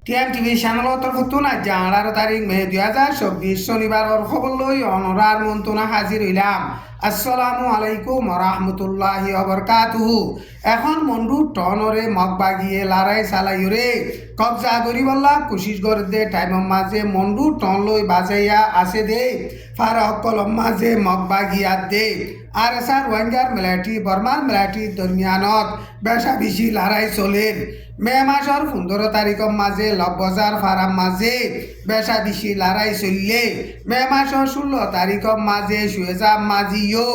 টিএমটিভি চ্যানেলৰ তৰফতো আজি 18 তাৰিখ মে 2024 শনিবাৰৰ খবৰ লৈ অনৰাৰ মন্ত্ৰণা হাজিৰ হইলাম। আসসালামু আলাইকুম রাহমাতুল্লাহি ওয়া বারাকাতুহু। এখন মন্ডু টনরে মগবাগিয়ে লড়াই চালাইরে কবজা করিবল্লা কোশিশ করে দে টাইমৰ মাঝে মন্ডু টন লৈ বাজাইয়া আছে দে ফারাক কলম মাঝে মগবাগিয়া দে আর এসার রোহিঙ্গার মিলাটি বর্মার মিলাটি দরমিয়ানত বেশা বেশি লড়াই চলের। মে মাসের 15 তারিখের মাঝে লববাজার ফারাম মাঝে বেশা বেশি লড়াই চললে মে মাসের 16 তারিখের মাঝে সুয়েজাম মাঝিও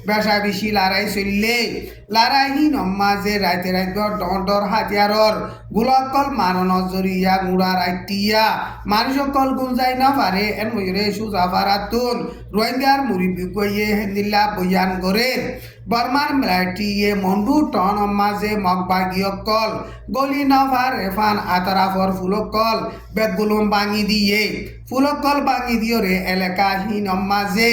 বেশা বেশি লড়াই চললে লড়াইহীন মাঝে রাইতে ডর হাতিয়ারর গুলাকল মারণ জরিয়া গুড়া রাইটিয়া মানুষকল গুঞ্জাই না পারে এন ময়ূরে সুজা ফারাতুন রোহিঙ্গার মুরিবি গইয়ে হেন্দিল্লা বয়ান করে বর্মার মিলাটিয়ে মন্ডু টন মাঝে মগবাগিয়কল গলি নভার রেফান আতরাফর ফুলকল বেগুলুম বাঙি দিয়ে ফুলকল বাঙি দিও রে এলাকাহীন মাঝে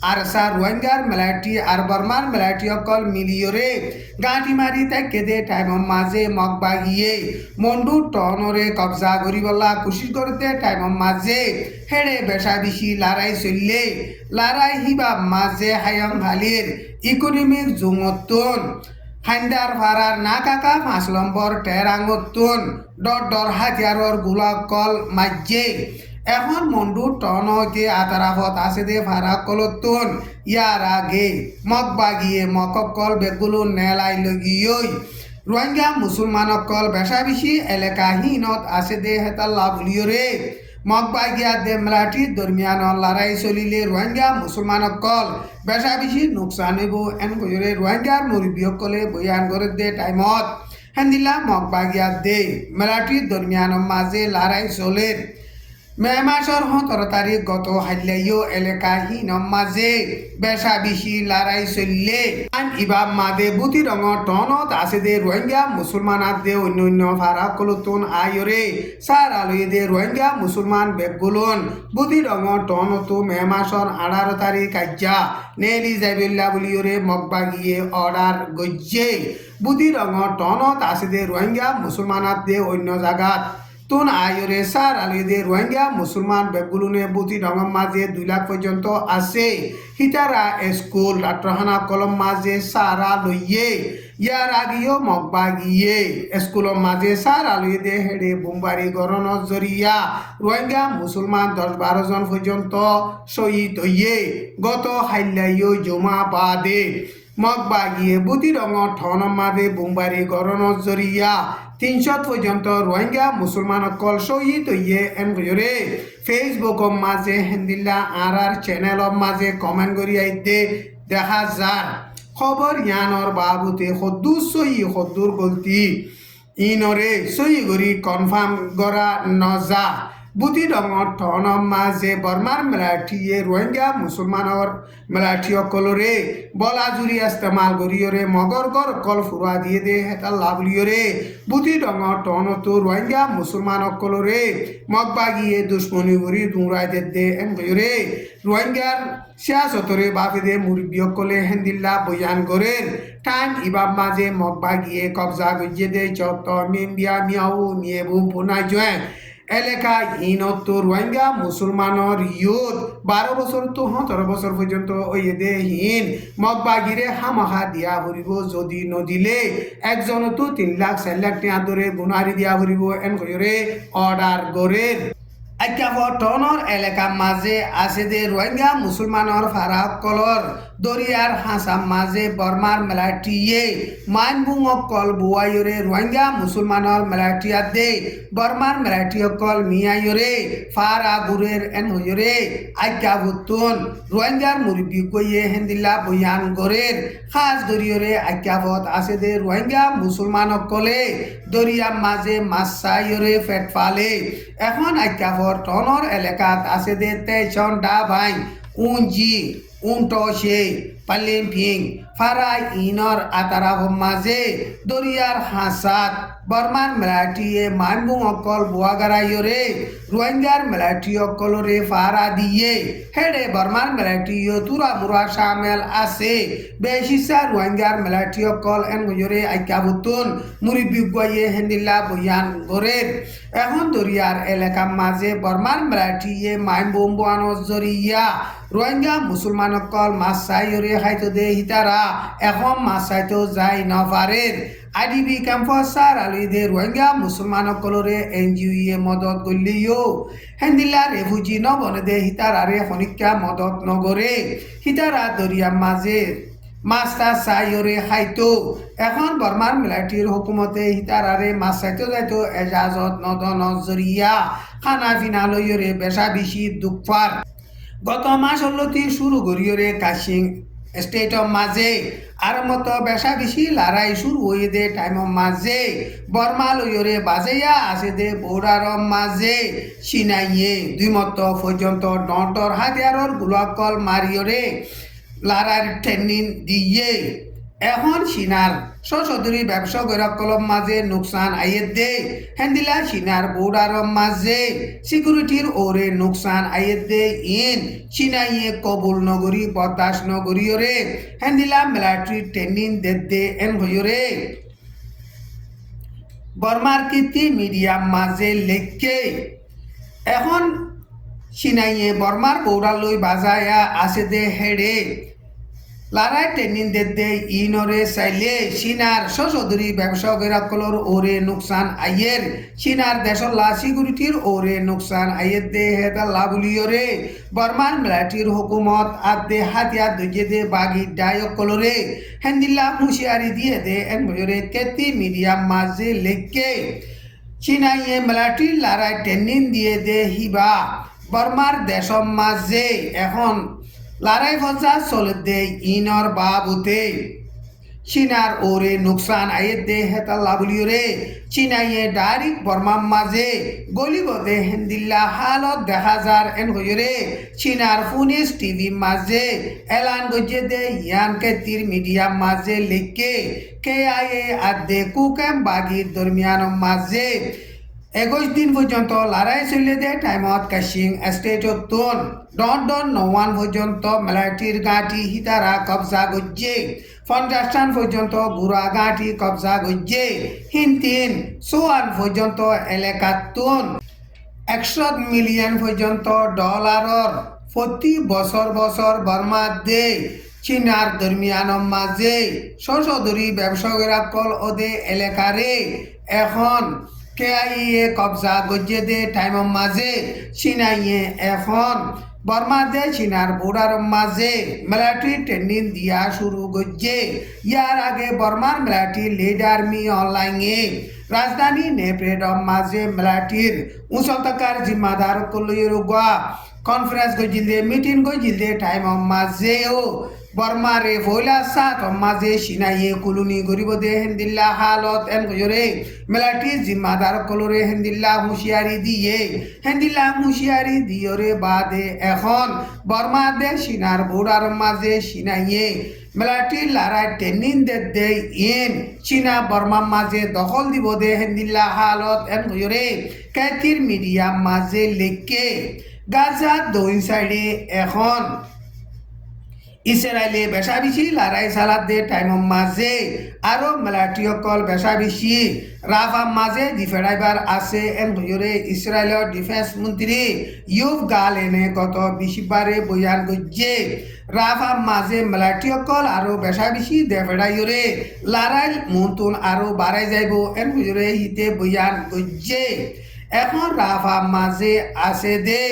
আর সার রোহিঙ্গার মিলাটি আর বর্মার মিলাটি অকল মিলিও রে গাঁটি মারি তাকে দে টাইমৰ মাঝে মগবাগিয়ে মন্ডু টনরে কবজা করিবলা কোশিশ করতে টাইমৰ মাঝে হেড়ে বেশা বেশি লড়াই চললে লড়াই হিবা মাঝে হায়ং হালির ইকোনমিক জুমতুন হাইন্দার ফারার না কাকা 5 নম্বর টেরাঙ্গতুন ডর হাতিয়ারর গুলাকল মাঝে এখন মন্ডু টনকে আতারাফত আছে দে ফারা কলতুন ইয়ার আগে মগবাগিয়ে মককল বেগুলো নেলাই লগিয়ই রোহিঙ্গা মুসলমানকল বেশা বেশি এলাকাহীনত আছে দে হেতাল্লা বুলিয়রে মগবাগিয়া দে মিলাটি দরমিয়ান লড়াই চলিলে রোহিঙ্গা মুসলমানকল বেশা বেশি নোকসান হইব এন কইরে রোহিঙ্গার মুরব্বীসকলে বয়ান করে দে টাইমত হেন্দিল্লা মগবাগিয়া দে মিলাটি দরমিয়ান মাঝে লড়াই চলের। মে মাসের 17 তারিখ গত হাইলাইও এলাকাহীন মাঝে বেশা বেশি লড়াই চললে ইবাব মাদে বুতি রঙর টনত আছে দে রোহিঙ্গা মুসলমান দে অন্য ফারা কলতুন আয়রে সার আলোয়ে দে রোহিঙ্গা মুসলমান বেগুলন বুতি রঙর টনতো মে মাসের 18 তারিখ আজ্জা নেলি যাইবিল্লা বলিওরে মগবাগিয়ে অর্ডার গজ্জে বুতি রঙর টনত আছে দে রোহিঙ্গা মুসলমান দে অন্য জায়গাত তুন আয়রে সার আলিদে রোহিঙ্গা মুসলমান বেগুলুনে বুতি রঙম মাঝে 2 লাখ পর্যন্ত আছে হিতারা স্কুল ডাক্তারখানা কলম মাঝে সারা লইয়ে ইয়ার আগেও মগবাগিয়ে স্কুলের মাঝে সারা লইয়ে হেডে বোমবারি গরণ জরিয়া রোহিঙ্গা মুসলমান 10-12 জন পর্যন্ত শহীদ হইয়ে গত হাইলাইও জমা বাদে মগবাগিয়ে বুতি রঙর ঠন মাঝে বোমবারি গরণ জরিয়া 300 পর্যন্ত রোহিঙ্গা মুসলমানকল শহীদ হইয়ে এন গরে ফেসবুক মাঝে হেন্দিল্লা আর চ্যানেল মাঝে কমেন্ট করি আইতে দেখা যার খবর ইয়ানর বাবুতে সদ্দুর সহি সদ্দুর গলতি ইনরে সহি করি কনফার্ম করা নজা বুতি রঙর ঠন মাঝে বর্মার মিলাটিয়ে রোহিঙ্গা মুসলমানর মিলাটি অকলরে বলা জুরি ইস্তেমাল করিয়রে মগরগর কল ফুরা দিয়ে দে হেতা লাভলিয়রে বুতি রঙর টন তো রোহিঙ্গা মুসলমান অকলরে মগবাগিয়ে দুশ্মনী করি দুরাই দে এন গয়রে রোহিঙ্গার সিয়াসতরে বাপে দে মুরব্বী অকলে হেন্দিল্লা বয়ান করেন টাইম ইবাব মাঝে মগবাগিয়ে কবজা গজিয়ে দে চত মিয়া মিয়াও নিয়ে বুম পুনাই জয় এলাকায় ইনত রোহিঙ্গা মুসলমানের ইয়ুথ 12 বছর তো 17 বছর পর্যন্ত ওই দে হিন মগবাগিরে হামাহা দিয়া ভরিব যদি নদিলে একজন তো 3 লাখ 4 লাখ টাকা ধরে গুনারি দিয়া ভরিব এন কইরে অর্ডার গরের টনর এলাকা মাঝে আছে দে রোহিঙ্গা মুসলমানের ফারাক কলর দরিয়ার হাসাম মাঝে বর্মার মেলাটিয়ে মাইনবুং কল বুয়াইরে রোহিঙ্গা মুসলমানের মেলাটিয়া দে বর্মার মেলাটি কল মিয়াইরে ফারা গুরের এন হইরে আজ্ঞা ভুতুন রোহিঙ্গার মুরব্বী কইয়ে হেন্দিল্লা বয়ান গরের খাস দরিয়রে আজ্ঞাবত আছে দে রোহিঙ্গা মুসলমান কলে দরিয়া মাঝে মাসাইরে ফেট ফালে এখন আজ্ঞাবত টনর এলাকাত আছে দে তেজন ডা ভাই উঞ্জি উনটসে পালেমফিং ফারাই ইনর আতারা মাঝে দরিয়ার হাসাত বর্মার মেলাটিয়ে মানবুং অকল বুয়াগারাইয়রে রোহিঙ্গার মেলাটি অকলরে ফারা দিয়ে হেডে বর্মার মেলাটিও তুরা মুরা সামেল আছে বেশিসা রোহিঙ্গার মেলাটি অকল এন গজরে আইকাবুতুন মুরিবি গয়ে হেন্দিল্লা বয়ান গরের এখন দরিয়ার এলাকার মাঝে বর্মার মেলাটিয়ে মাইনবুম বুয়ানো জরিয়া রোহিঙ্গা মুসলমান অকল মাছ চাইরে খাইতো দে হিতারা এখন মাছ চাইতো যাই নপারের আইডিবি ক্যাম্পাসার আলিদে রোহিঙ্গা মুসলমান অকলরে এনজিও মদত গলিও হেন্দিল্লা রেফুজি নবনে দে হিতারারে খনিকা মদত নগরে হিতারা দরিয়া মাঝে মাছটা চাইরে খাইতো এখন বর্মার মিলাটির হুকুমতে হিতারারে মাছ চাইতো যাইতো এজাজত নদন জরিয়া খানা ফিনা লইরে বেশা বেশি দুঃখার গত মাস হলতি শুরু করিয়রে কাশিং স্টেটর মাঝে আর মতো বেশা বেশি লড়াই শুরু হয়ে দে টাইমের মাঝে বর্মা লইরে বাজেয়া আছে দে বৌড়ার মাঝে সিনাইয়ে দুই মতো পর্যন্ত ডটর হাতিয়ারর গুলাকল মারিয়রে লড়াইয়ের ট্রেনিং দিয়ে এখন সিনার সশদরি ব্যবসা গৈরকলম মাঝে নোকসান আইয়ে দে হেন্দিলা সিনার বৌডার মাঝে সিকিউরিটির ওরে নোকসান আইয়ে দে ইন সিনাইয়ে কবুল নগরী বরদাস্ত নগরীয়রে হেন্দিলা মিলিটারি ট্রেনিং দে এন হইরে বর্মার কীর্তি মিডিয়াম মাঝে লেখকে এখন সিনাইয়ে বর্মার বৌড়া লই বাজায়া আছে দে হেডে লড়াই ট্রেনিং দে ইনরে চাইলে সিনার সশদরি ব্যবসায়ীসকলৰ ওরে নোকসান আইয়ের সিনার দেশলা সিকিউরিটির ওরে নোকসান আইয়ের দে হেতা লাভলিয়রে বর্মার মিলিটারির হুকুমত আদে হাতিয়ার দইয়ে দে বাগি ডায়কলরে হেন্দিল্লা হুঁশিয়ারি দিয়ে দে এনরে কেতি মিডিয়াম মাঝে লেখকে সিনাইয়ে মিলিটারির লড়াই ট্রেনিং দিয়ে দে হিবা বর্মার দেশম মাঝে এখন লড়াই ফজা চলে দে ইনর বাবুতে চীনার ওরে নোকসান আইয়ে দে হেতা লাভলিয়রে চীনাইয়ে ডাইরেক্ট বর্মার মাঝে গলিব দে হেন্দিল্লা হালত দেখা যার এন হইরে চীনার ফুনিস টিভি মাঝে এলান গজে দে ইয়ান কেতির মিডিয়া মাঝে লিখকে কে আয়ে আদে কুকেম বাগির দরমিয়ান মাঝে 21 দিন পর্যন্ত লড়াই চলে দে টাইমত কাশিং স্টেটত তোন ডন নওয়ান পর্যন্ত মিলিটারির গাঁটি হিতারা কবজা গজ্জে 50 পর্যন্ত বুড়া গাঁটি কবজা গজ্জে হিন্তিন সোয়ান পর্যন্ত এলাকাত তোন 100 মিলিয়ন পর্যন্ত ডলারর প্রতি বছর বছর বর্মা দে চীনার দরমিয়ান মাঝে সশদরি ব্যবসায়ীসকল ওদে এলাকারে এখন কেআইএ কবজা গজ্জে দে টাইমের মাঝে চীনাইয়ে এখন বর্মা দে চীনার বর্ডার মাঝে মিলিটারি ট্রেনিং দিয়া শুরু গজ্জে ইয়ার আগে বর্মার মিলিটারি লিডার মি অনলাইনে রাজধানী নেপ্রেডর মাঝে মিলিটারির উচ্চতকার জিম্মাদার কলইর গোয়া কনফারেন্স গজিল দে মিটিং গজিল দে টাইমের মাঝেও বর্মারে ফয়লা সাত মাঝে সিনাইয়ে কুলুনি গরিব দে হেন্দিল্লা হালত এন গজরে মিলিটারি জিম্মাদার কলরে হেন্দিল্লা হুঁশিয়ারি দিয়রে বাদে এখন বর্মা দে সিনার বৌড়ার মাঝে সিনাইয়ে মিলিটারি লড়াই ট্রেনিং দে ইন চীনা বর্মার মাঝে দখল দিব দে হেন্দিল্লা হালত এন গজরে কেতির মিডিয়া মাঝে লেখকে গাজা দইন সাইডে এখন ইসরায়েলে বেশা বেশি লড়াই চালাত দে টাইমের মাঝে আরো মিলিটারি অকল বেশা বেশি রাফা মাঝে দিফেড়াইবার আছে এন হইরে ইসরায়েলের ডিফেন্স মন্ত্রী ইউভ গালেনে গত 20 বারে বয়ান গজ্জে রাফা মাঝে মিলিটারি অকল আরো বেশা বেশি দেফেড়াইরে লড়াই মন্তন আরো বাড়াই যাইব এন হইরে হিতে বয়ান গজ্জে এখন রাফা মাঝে আছে দে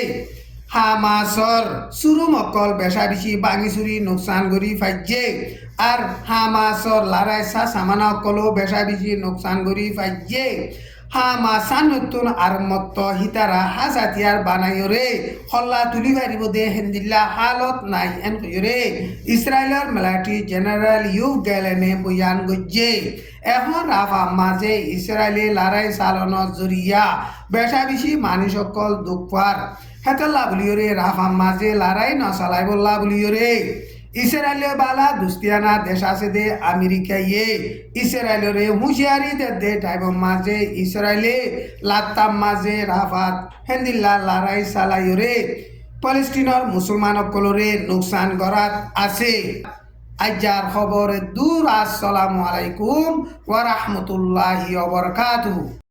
হামাসর সুরুমকল বেশা বেশি বাঙি চুরি নোকসান করি ফাইজে আর হামাসর লড়াই সামানা অকলও বেশা বেশি নোকসান করি ফাইজে হামাসান নতুন আর মত হিতারা হাজাতিয়ার বানাইরে হল্লা তুলি পারিব দে হেন্দিল্লা হালত নাই এন কইরে ইসরায়েলের মিলিটারি জেনারেল ইউভ গ্যালেনে বয়ান গজ্জে এখন রাফা মাঝে ইসরায়েলে লড়াই চালানোর জরিয়া বেশা বেশি মানুষ সকল দুঃখার হেতলা বলিওরে রাফা মাঝে লড়াই নচালাইবল্লা বলিওরে ইসরায়েলে বালা দুস্তিয়ানা দেশ আছে দে আমেরিকা ইসরায়েলরে হুঁশিয়ারি দে টাইম মাঝে ইসরায়েলে লাত্তাম মাঝে রাফাত হেন্দিল্লা লড়াই চালাইরে ফলস্তিনের মুসলমানসকলরে নোকসান করাত আছে আজ্জার খবর দূর আসসালামু আলাইকুম ওয়া রাহমাতুল্লাহি ওয়া বারাকাতুহু।